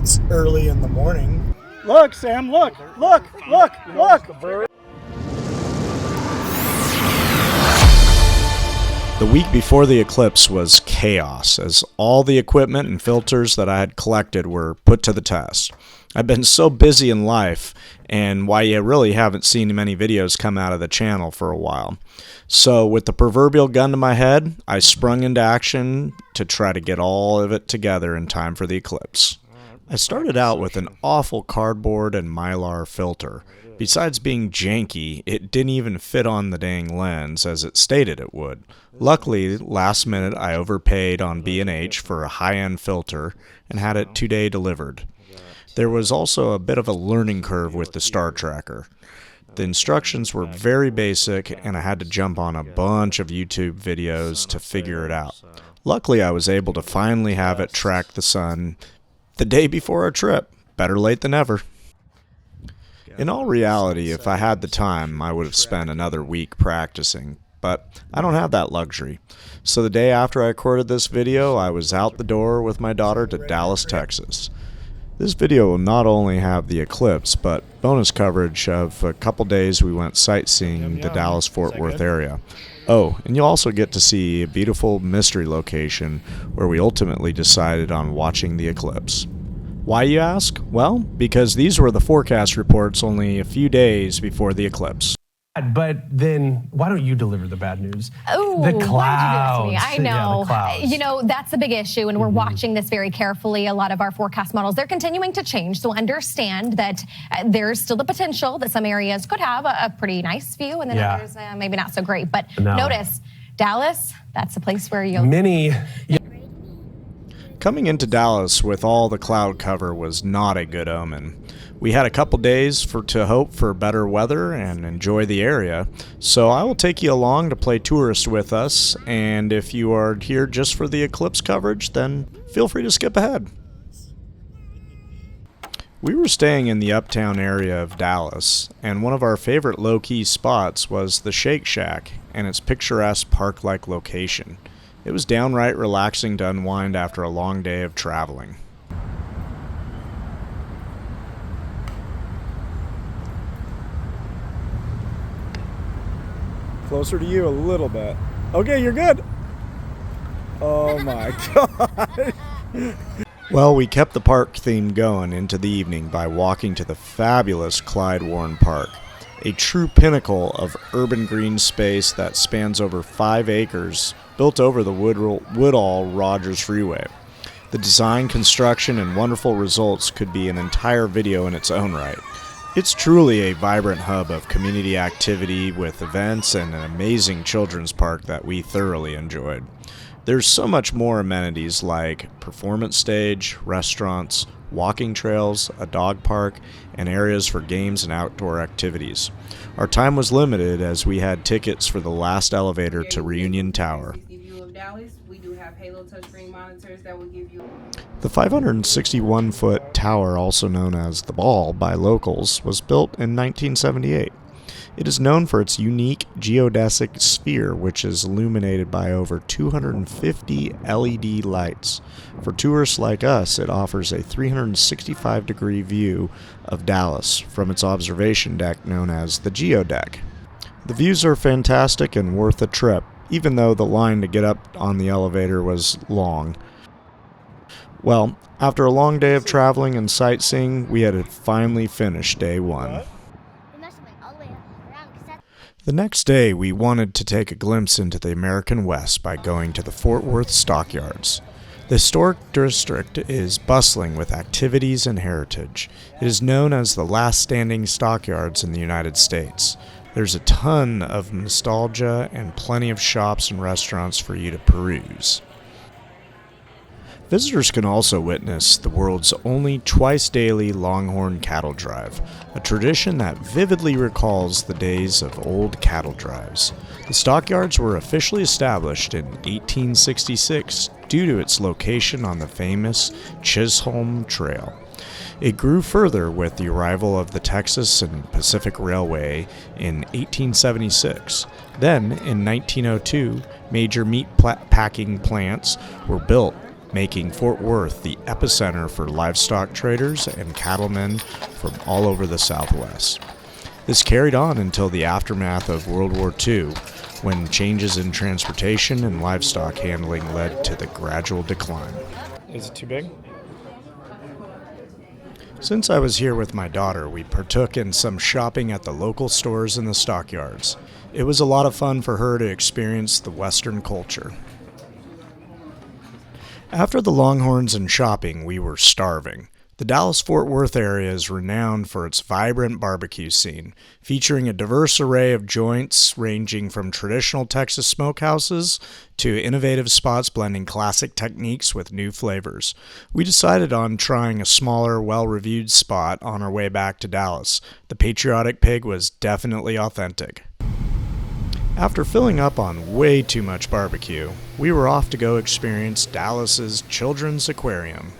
it's early in the morning. Look, Sam, look. The week before the eclipse was chaos, as all the equipment and filters that I had collected were put to the test. I've been so busy in life, and why you really haven't seen many videos come out of the channel for a while. So with the proverbial gun to my head, I sprung into action to try to get all of it together in time for the eclipse. I started out with an awful cardboard and mylar filter. Besides being janky, it didn't even fit on the dang lens as it stated it would. Luckily, last minute I overpaid on B&H for a high-end filter and had it 2-day delivered. There was also a bit of a learning curve with the star tracker. The instructions were very basic and I had to jump on a bunch of YouTube videos to figure it out. Luckily, I was able to finally have it track the sun the day before our trip. Better late than never. In all reality, if I had the time, I would have spent another week practicing, but I don't have that luxury. So the day after I recorded this video, I was out the door with my daughter to Dallas, Texas. This video will not only have the eclipse, but bonus coverage of a couple days we went sightseeing the Dallas-Fort Worth area. Oh, and you'll also get to see a beautiful mystery location where we ultimately decided on watching the eclipse. Why, you ask? Well, because these were the forecast reports only a few days before the eclipse. But then, why don't you deliver the bad news? Oh, the clouds. Why did you do this to me? I know. Yeah, the clouds. You know, that's a big issue, and we're watching this very carefully. A lot of our forecast models, they're continuing to change, so understand that there's still the potential that some areas could have a pretty nice view, and then others maybe not so great. But notice, Dallas, that's the place where you'll... Coming into Dallas with all the cloud cover was not a good omen. We had a couple days to hope for better weather and enjoy the area, so I will take you along to play tourist with us, and if you are here just for the eclipse coverage, then feel free to skip ahead. We were staying in the uptown area of Dallas, and one of our favorite low-key spots was the Shake Shack and its picturesque park-like location. It was downright relaxing to unwind after a long day of traveling. Closer to you a little bit. Okay, you're good. Oh my God. Well, we kept the park theme going into the evening by walking to the fabulous Klyde Warren Park, a true pinnacle of urban green space that spans over 5 acres, built over the Woodall Rogers Freeway. The design, construction, and wonderful results could be an entire video in its own right. It's truly a vibrant hub of community activity with events and an amazing children's park that we thoroughly enjoyed. There's so much more amenities like performance stage, restaurants, walking trails, a dog park, and areas for games and outdoor activities. Our time was limited as we had tickets for the last elevator to Reunion Tower. The 561-foot tower, also known as the Ball by locals, was built in 1978. It is known for its unique geodesic sphere, which is illuminated by over 250 LED lights. For tourists like us, it offers a 365-degree view of Dallas from its observation deck known as the Geodeck. The views are fantastic and worth a trip, even though the line to get up on the elevator was long. Well, after a long day of traveling and sightseeing, we had finally finished day one. The next day, we wanted to take a glimpse into the American West by going to the Fort Worth Stockyards. The historic district is bustling with activities and heritage. It is known as the last standing stockyards in the United States. There's a ton of nostalgia and plenty of shops and restaurants for you to peruse. Visitors can also witness the world's only twice-daily Longhorn Cattle Drive, a tradition that vividly recalls the days of old cattle drives. The stockyards were officially established in 1866 due to its location on the famous Chisholm Trail. It grew further with the arrival of the Texas and Pacific Railway in 1876. Then, in 1902, major meat packing plants were built making Fort Worth the epicenter for livestock traders and cattlemen from all over the Southwest. This carried on until the aftermath of World War II, when changes in transportation and livestock handling led to the gradual decline. Is it too big? Since I was here with my daughter, we partook in some shopping at the local stores in the stockyards. It was a lot of fun for her to experience the Western culture. After the Longhorns and shopping, we were starving. The Dallas-Fort Worth area is renowned for its vibrant barbecue scene, featuring a diverse array of joints ranging from traditional Texas smokehouses to innovative spots blending classic techniques with new flavors. We decided on trying a smaller, well-reviewed spot on our way back to Dallas. The Patriotic Pig was definitely authentic. After filling up on way too much barbecue, we were off to go experience Dallas's Children's Aquarium.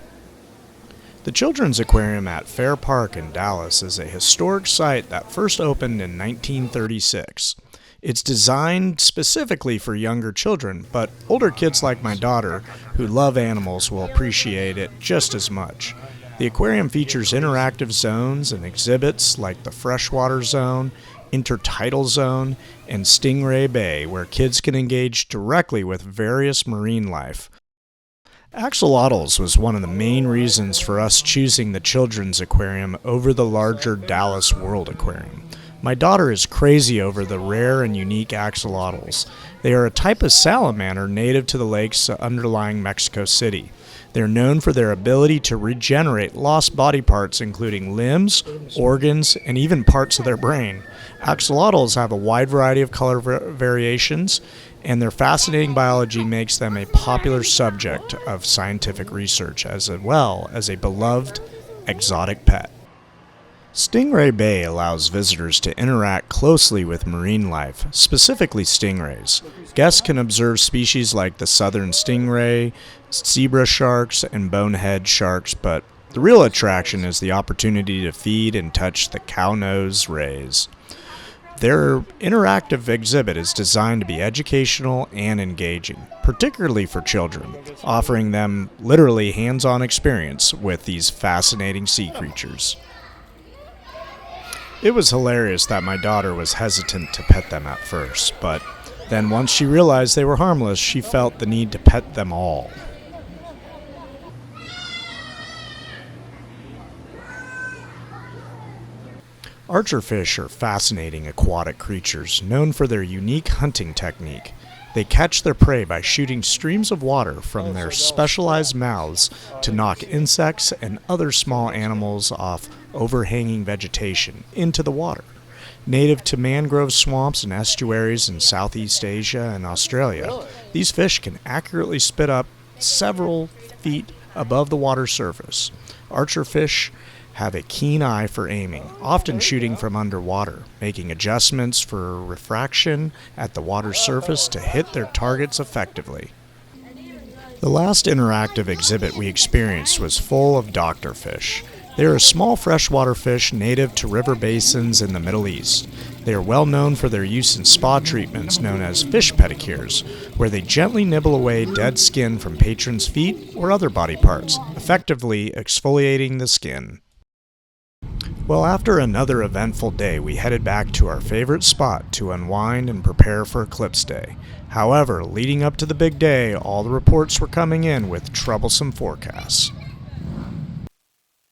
The Children's Aquarium at Fair Park in Dallas is a historic site that first opened in 1936. It's designed specifically for younger children, but older kids like my daughter, who love animals, will appreciate it just as much. The aquarium features interactive zones and exhibits like the Freshwater Zone, Intertidal Zone, and Stingray Bay, where kids can engage directly with various marine life. Axolotls was one of the main reasons for us choosing the Children's Aquarium over the larger Dallas World Aquarium. My daughter is crazy over the rare and unique axolotls. They are a type of salamander native to the lakes underlying Mexico City. They are known for their ability to regenerate lost body parts, including limbs, organs, and even parts of their brain. Axolotls have a wide variety of color variations, and their fascinating biology makes them a popular subject of scientific research, as well as a beloved exotic pet. Stingray Bay allows visitors to interact closely with marine life, specifically stingrays. Guests can observe species like the southern stingray, zebra sharks, and bonehead sharks, but the real attraction is the opportunity to feed and touch the cow-nose rays. Their interactive exhibit is designed to be educational and engaging, particularly for children, offering them literally hands-on experience with these fascinating sea creatures. It was hilarious that my daughter was hesitant to pet them at first, but then once she realized they were harmless, she felt the need to pet them all. Archerfish are fascinating aquatic creatures known for their unique hunting technique. They catch their prey by shooting streams of water from their specialized mouths to knock insects and other small animals off overhanging vegetation into the water. Native to mangrove swamps and estuaries in Southeast Asia and Australia, these fish can accurately spit up several feet above the water surface. Archerfish have a keen eye for aiming, often shooting from underwater, making adjustments for refraction at the water's surface to hit their targets effectively. The last interactive exhibit we experienced was full of doctorfish. They are a small freshwater fish native to river basins in the Middle East. They are well known for their use in spa treatments known as fish pedicures, where they gently nibble away dead skin from patrons' feet or other body parts, effectively exfoliating the skin. Well, after another eventful day, we headed back to our favorite spot to unwind and prepare for Eclipse Day. However, leading up to the big day, all the reports were coming in with troublesome forecasts.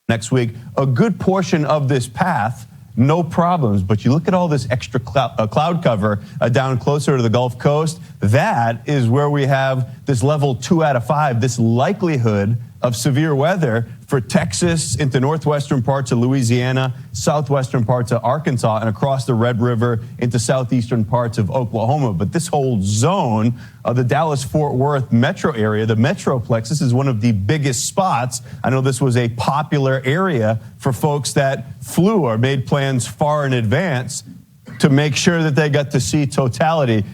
Next week, a good portion of this path, no problems, but you look at all this extra cloud cover down closer to the Gulf Coast, that is where we have this level 2 out of 5, this likelihood of severe weather for Texas into northwestern parts of Louisiana, southwestern parts of Arkansas, and across the Red River into southeastern parts of Oklahoma. But this whole zone of the Dallas-Fort Worth metro area, the Metroplex, this is one of the biggest spots. I know this was a popular area for folks that flew or made plans far in advance to make sure that they got to see Totality.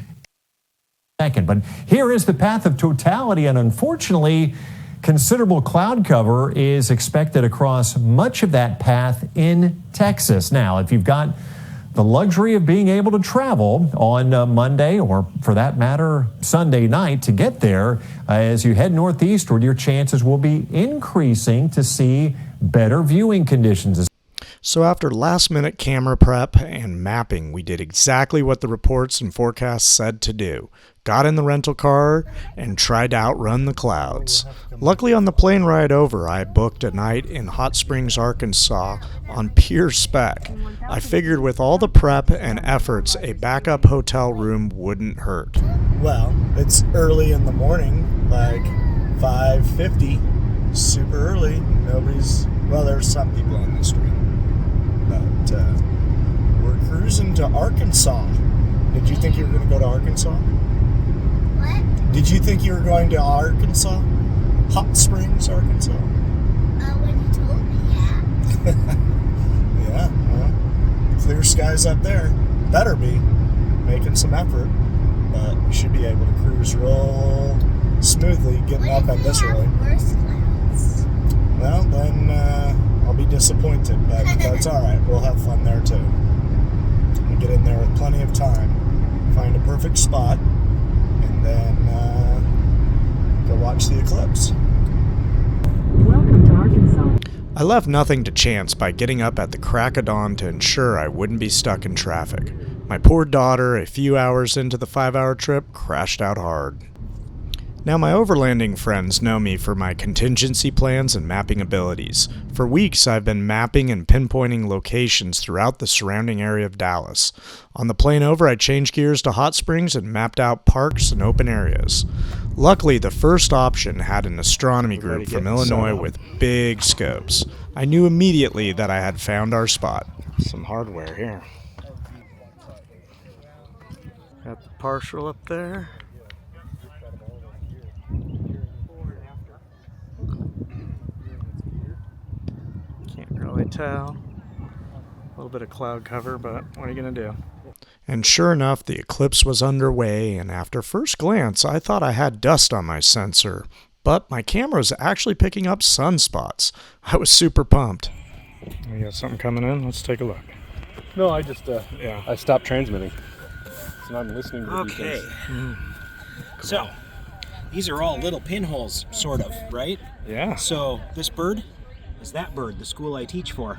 But here is the path of Totality, and unfortunately, considerable cloud cover is expected across much of that path in Texas. Now, if you've got the luxury of being able to travel on Monday, or for that matter, Sunday night to get there. As you head northeastward, your chances will be increasing to see better viewing conditions. So after last-minute camera prep and mapping, we did exactly what the reports and forecasts said to do. Got in the rental car and tried to outrun the clouds. Luckily, on the plane ride over, I booked a night in Hot Springs, Arkansas on pure spec. I figured with all the prep and efforts, a backup hotel room wouldn't hurt. Well, it's early in the morning, like 5:50. Super early. Well, there's some people on the street. But we're cruising to Arkansas. Did you think you were going to go to Arkansas? What? Did you think you were going to Arkansas? Hot Springs, Arkansas? When you told me, yeah. Yeah, well, clear skies up there. Better be making some effort. But we should be able to cruise real smoothly getting up at this early. Worse clouds? Well, then I'll be disappointed, but that's all right. We'll have fun there too. We'll get in there with plenty of time, find a perfect spot, and then go watch the eclipse. Welcome to Arkansas. I left nothing to chance by getting up at the crack of dawn to ensure I wouldn't be stuck in traffic. My poor daughter, a few hours into the 5-hour trip, crashed out hard. Now, my overlanding friends know me for my contingency plans and mapping abilities. For weeks, I've been mapping and pinpointing locations throughout the surrounding area of Dallas. On the plane over, I changed gears to Hot Springs and mapped out parks and open areas. Luckily, the first option had an astronomy group from Illinois with big scopes. I knew immediately that I had found our spot. Some hardware here. Got the partial up there. Can't really tell. A little bit of cloud cover, but what are you going to do? And sure enough, the eclipse was underway, and after first glance, I thought I had dust on my sensor, but my camera was actually picking up sunspots. I was super pumped. We got something coming in. Let's take a look. No, I just I stopped transmitting. So now I'm listening to these Okay. things. So, these are all little pinholes, sort of, right? Yeah. So, this bird is that bird, the school I teach for.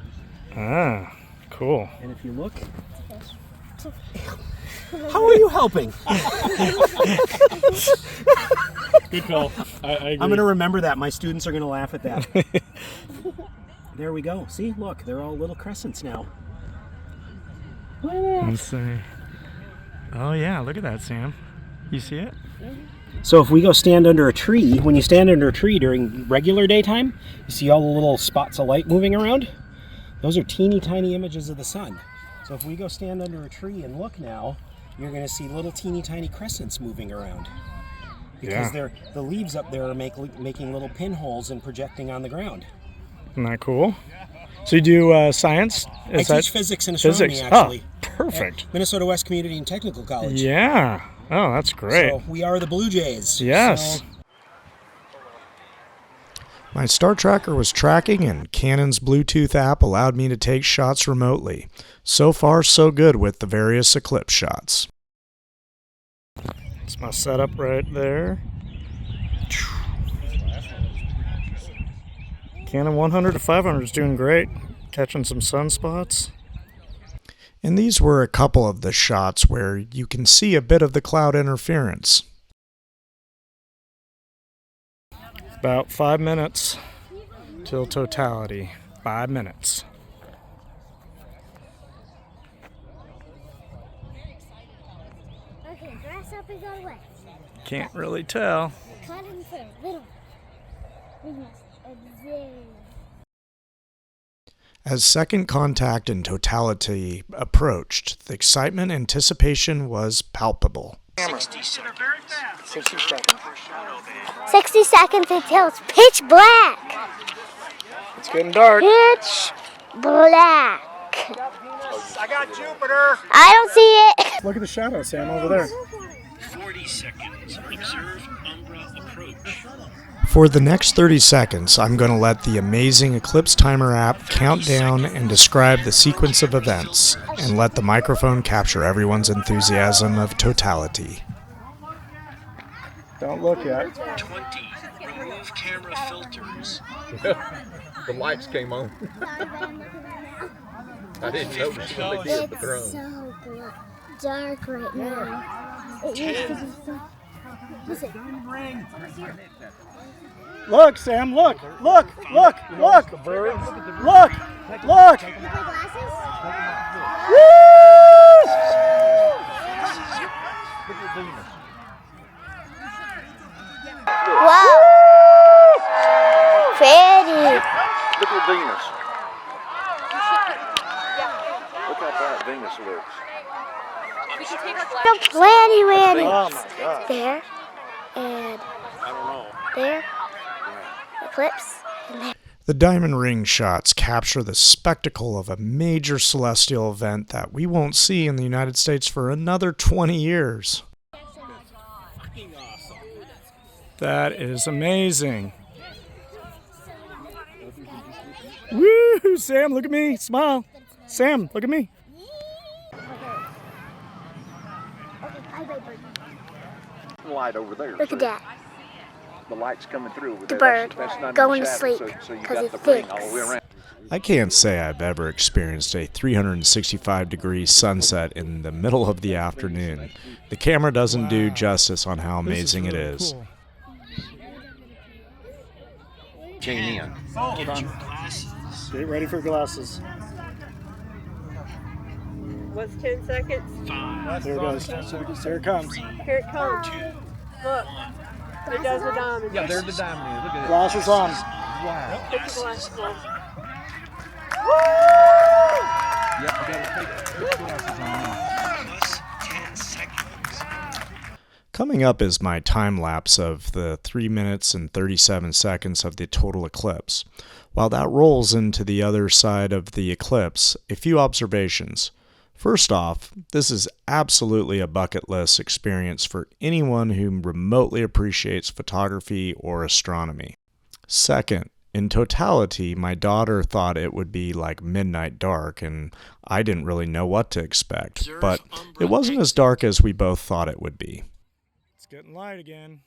Ah, cool. And if you look... How are you helping? Good call. I agree. I'm going to remember that. My students are going to laugh at that. There we go. See, look, they're all little crescents now. Let's see. Oh yeah, look at that, Sam. You see it? So if we go stand under a tree, when you stand under a tree during regular daytime, you see all the little spots of light moving around? Those are teeny tiny images of the sun. So if we go stand under a tree and look now, you're going to see little teeny tiny crescents moving around. Because the leaves up there are making little pinholes and projecting on the ground. Isn't that cool? So you do science? I teach physics and astronomy, actually. Oh, perfect. At Minnesota West Community and Technical College. Yeah. Oh, that's great. So we are the Blue Jays. Yes. So my Star Tracker was tracking, and Canon's Bluetooth app allowed me to take shots remotely. So far, so good with the various eclipse shots. That's my setup right there. Canon 100 to 500 is doing great, catching some sunspots. And these were a couple of the shots where you can see a bit of the cloud interference. About 5 minutes till totality. 5 minutes. Okay, grasshoppers are wet. Can't really tell. Cotton fur, little. We must observe. As second contact and totality approached, the excitement and anticipation was palpable. 60 seconds until it's pitch black. It's getting dark. Pitch black. I got Jupiter. I don't see it. Look at the shadow, Sam, over there. 40 seconds. Observe umbra approach. For the next 30 seconds, I'm going to let the amazing Eclipse Timer app count down and describe the sequence of events, and let the microphone capture everyone's enthusiasm of totality. Don't look yet. 20. Remove camera filters. The lights came on. I didn't notice when they did the throne. It's so dark right now. It used to be so... Listen. Look, Sam, look, look, look, look. Look, look. Whoa! Pretty. Look at Venus. Look how bright Venus looks. So planty, Randy. Oh my God. There and there. Eclipse and there. The diamond ring shots capture the spectacle of a major celestial event that we won't see in the United States for another 20 years. That is amazing. Woo! Sam, look at me. Smile. Sam, look at me. Light over there. Look at that. The light's coming through over The there. bird That's not going in to the shadow, sleep so you because got it the ring thinks. all the way around. I can't say I've ever experienced a 365-degree sunset in the middle of the afternoon. The camera doesn't do justice on how amazing it is. Chain in. Hold on. Get ready for glasses. What's 10 seconds? There it goes. Here it comes. Here it comes. Look. It does the diamond. Yeah, there's the diamond. Look at it. Glasses on. Wow. Put your glasses on. Yep, I gotta take the glasses on now. Plus 10 seconds. Coming up is my time lapse of the 3 minutes and 37 seconds of the total eclipse. While that rolls into the other side of the eclipse, a few observations. First off, this is absolutely a bucket list experience for anyone who remotely appreciates photography or astronomy. Second, in totality, my daughter thought it would be like midnight dark, and I didn't really know what to expect, but it wasn't as dark as we both thought it would be. It's getting light again.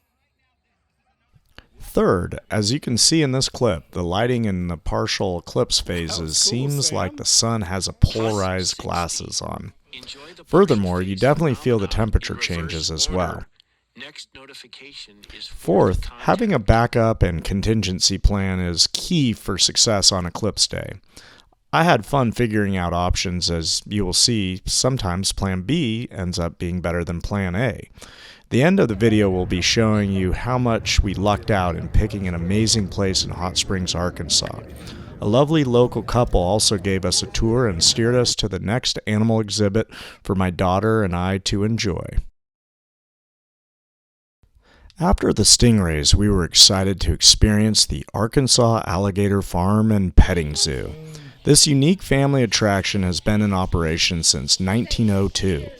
Third, as you can see in this clip, the lighting in the partial eclipse phases seems like the sun has a polarized glasses on. Furthermore, you definitely feel the temperature changes as well. Fourth, having a backup and contingency plan is key for success on eclipse day. I had fun figuring out options, as you will see. Sometimes plan B ends up being better than plan A. The end of the video will be showing you how much we lucked out in picking an amazing place in Hot Springs, Arkansas. A lovely local couple also gave us a tour and steered us to the next animal exhibit for my daughter and I to enjoy. After the stingrays, we were excited to experience the Arkansas Alligator Farm and Petting Zoo. This unique family attraction has been in operation since 1902.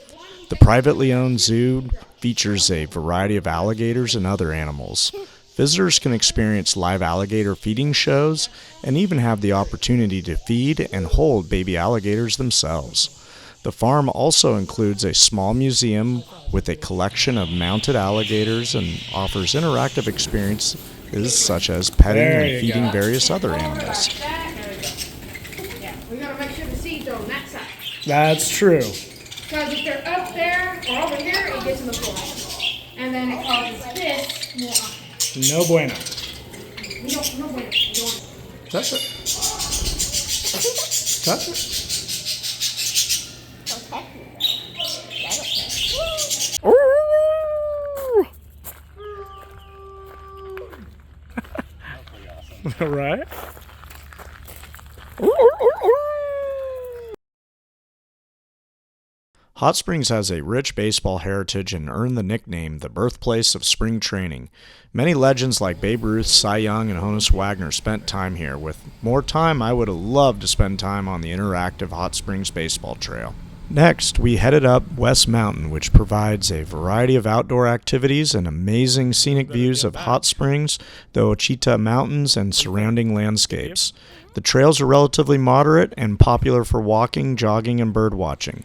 The privately owned zoo features a variety of alligators and other animals. Visitors can experience live alligator feeding shows and even have the opportunity to feed and hold baby alligators themselves. The farm also includes a small museum with a collection of mounted alligators and offers interactive experiences such as petting and feeding various other animals. We gotta make sure the seeds are on that side. That's true. Because if they're up there or over here, it gets in the floor. And then it causes this more. No bueno. We don't, no bueno. We don't want it. Touch it. Touch it. All right. Hot Springs has a rich baseball heritage and earned the nickname the birthplace of spring training. Many legends like Babe Ruth, Cy Young, and Honus Wagner spent time here. With more time, I would have loved to spend time on the interactive Hot Springs baseball trail. Next, we headed up West Mountain, which provides a variety of outdoor activities and amazing scenic views of hot springs, the Ouachita Mountains, and surrounding landscapes. The trails are relatively moderate and popular for walking, jogging, and bird watching.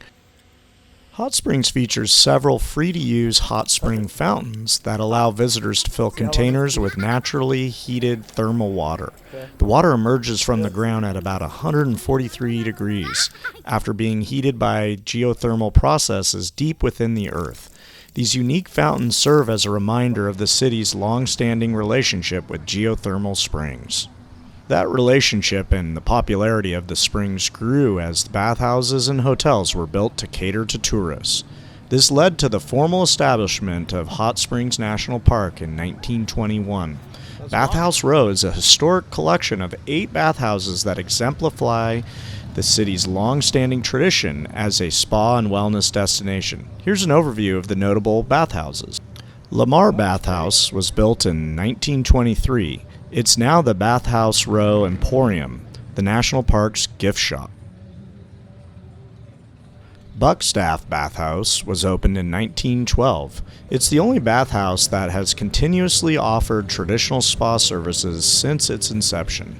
Hot Springs features several free-to-use hot spring fountains that allow visitors to fill containers with naturally heated thermal water. The water emerges from the ground at about 143 degrees after being heated by geothermal processes deep within the earth. These unique fountains serve as a reminder of the city's long-standing relationship with geothermal springs. That relationship and the popularity of the springs grew as the bathhouses and hotels were built to cater to tourists. This led to the formal establishment of Hot Springs National Park in 1921. Bathhouse Row is a historic collection of 8 bathhouses that exemplify the city's long-standing tradition as a spa and wellness destination. Here's an overview of the notable bathhouses. Lamar Bathhouse was built in 1923. It's now the Bathhouse Row Emporium, the National Park's gift shop. Buckstaff Bathhouse was opened in 1912. It's the only bathhouse that has continuously offered traditional spa services since its inception.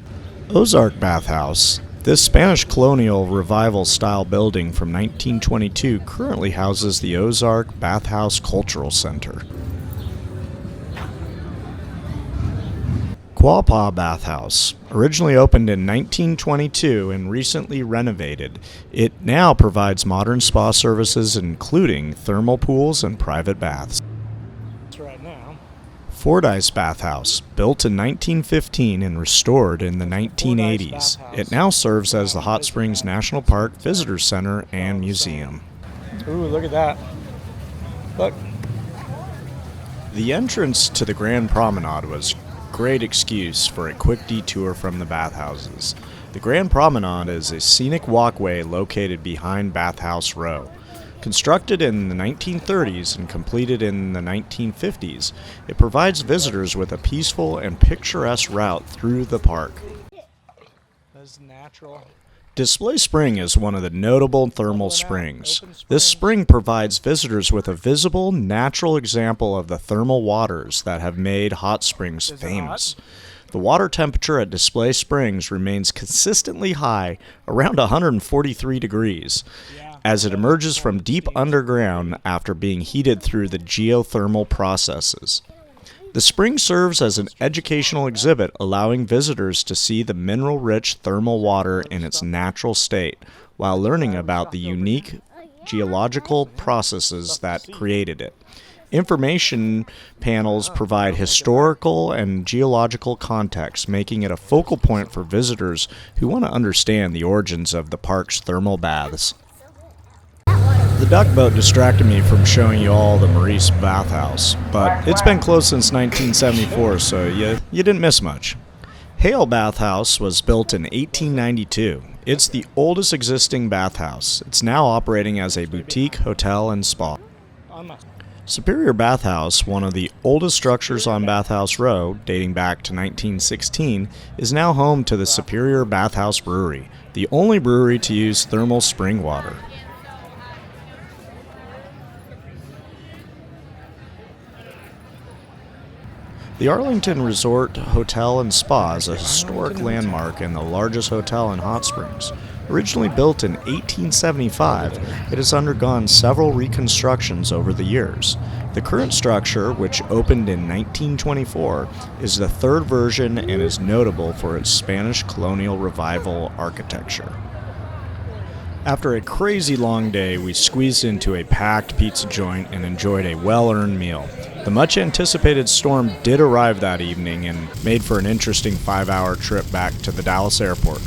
Ozark Bathhouse. This Spanish colonial revival style building from 1922 currently houses the Ozark Bathhouse Cultural Center. Quapaw Bathhouse, originally opened in 1922 and recently renovated, it now provides modern spa services including thermal pools and private baths. Right now. Fordyce Bathhouse, built in 1915 and restored in the 1980s. It now serves as the Hot Springs National Park Visitor Center and Museum. Ooh, look at that. Look. The entrance to the Grand Promenade was great excuse for a quick detour from the bathhouses. The Grand Promenade is a scenic walkway located behind Bathhouse Row. Constructed in the 1930s and completed in the 1950s, it provides visitors with a peaceful and picturesque route through the park. That's natural. Display Spring is one of the notable thermal springs. This spring provides visitors with a visible, natural example of the thermal waters that have made hot springs famous. The water temperature at Display Springs remains consistently high, around 143 degrees, as it emerges from deep underground after being heated through the geothermal processes. The spring serves as an educational exhibit, allowing visitors to see the mineral-rich thermal water in its natural state, while learning about the unique geological processes that created it. Information panels provide historical and geological context, making it a focal point for visitors who want to understand the origins of the park's thermal baths. The duck boat distracted me from showing you all the Maurice Bathhouse, but it's been closed since 1974, so you didn't miss much. Hale Bathhouse was built in 1892. It's the oldest existing bathhouse. It's now operating as a boutique, hotel, and spa. Superior Bathhouse, one of the oldest structures on Bathhouse Row, dating back to 1916, is now home to the Superior Bathhouse Brewery, the only brewery to use thermal spring water. The Arlington Resort Hotel and Spa is a historic landmark and the largest hotel in Hot Springs. Originally built in 1875, it has undergone several reconstructions over the years. The current structure, which opened in 1924, is the third version and is notable for its Spanish colonial revival architecture. After a crazy long day, we squeezed into a packed pizza joint and enjoyed a well-earned meal. The much-anticipated storm did arrive that evening and made for an interesting 5-hour trip back to the Dallas airport.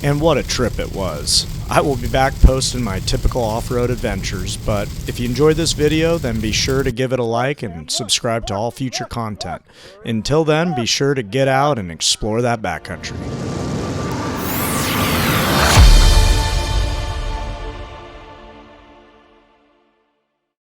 And what a trip it was. I will be back posting my typical off-road adventures, but if you enjoyed this video, then be sure to give it a like and subscribe to all future content. Until then, be sure to get out and explore that backcountry.